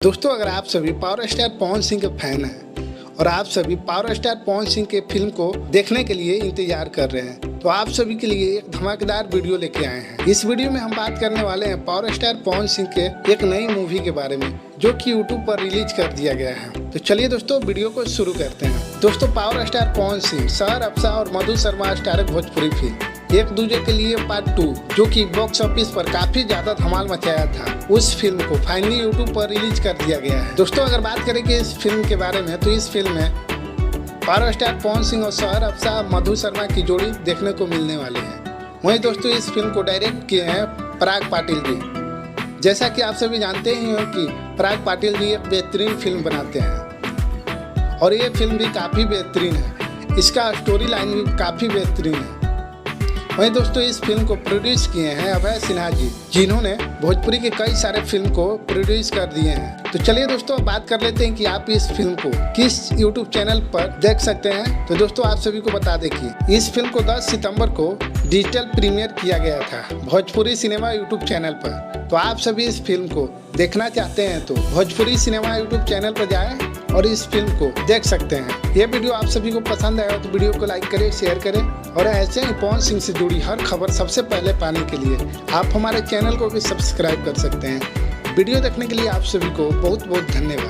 दोस्तों, अगर आप सभी पावर स्टार पवन सिंह के फैन हैं और आप सभी पावर स्टार पवन सिंह के फिल्म को देखने के लिए इंतजार कर रहे हैं तो आप सभी के लिए एक धमाकेदार वीडियो लेके आए हैं। इस वीडियो में हम बात करने वाले हैं पावर स्टार पवन सिंह के एक नई मूवी के बारे में जो कि यूट्यूब पर रिलीज कर दिया गया है। तो चलिए दोस्तों, वीडियो को शुरू करते हैं। दोस्तों, पावर स्टार पवन सिंह, सहर अफसा और मधु शर्मा स्टारक भोजपुरी फिल्म एक दूजे के लिए पार्ट 2 जो कि बॉक्स ऑफिस पर काफी ज्यादा धमाल मचाया था, उस फिल्म को फाइनली यूट्यूब पर रिलीज कर दिया गया है। दोस्तों, अगर बात करें कि इस फिल्म के बारे में तो इस फिल्म में पावर स्टार पवन सिंह और सहर अफसा मधु शर्मा की जोड़ी देखने को मिलने वाले हैं। वहीं दोस्तों, इस फिल्म को डायरेक्ट किए हैं पराग पाटिल जी। जैसा कि आप सभी जानते ही हो कि पराग पाटिल जी एक बेहतरीन फिल्म बनाते हैं और ये फिल्म भी काफ़ी बेहतरीन है। इसका स्टोरी लाइन भी काफ़ी बेहतरीन है। वहीं दोस्तों, इस फिल्म को प्रोड्यूस किए हैं अभय सिन्हा जी, जिन्होंने भोजपुरी के कई सारे फिल्म को प्रोड्यूस कर दिए हैं। तो चलिए दोस्तों, अब बात कर लेते हैं कि आप इस फिल्म को किस यूट्यूब चैनल पर देख सकते हैं। तो दोस्तों, आप सभी को बता दें कि इस फिल्म को 10 सितंबर को डिजिटल प्रीमियर किया गया था भोजपुरी सिनेमा यूट्यूब चैनल पर। तो आप सभी इस फिल्म को देखना चाहते हैं तो भोजपुरी सिनेमा यूट्यूब चैनल पर जाएं और इस फिल्म को देख सकते हैं। ये वीडियो आप सभी को पसंद आया तो वीडियो को लाइक करें, शेयर करें और ऐसे ही पवन सिंह से जुड़ी हर खबर सबसे पहले पाने के लिए आप हमारे चैनल को भी सब्सक्राइब कर सकते हैं। वीडियो देखने के लिए आप सभी को बहुत बहुत धन्यवाद।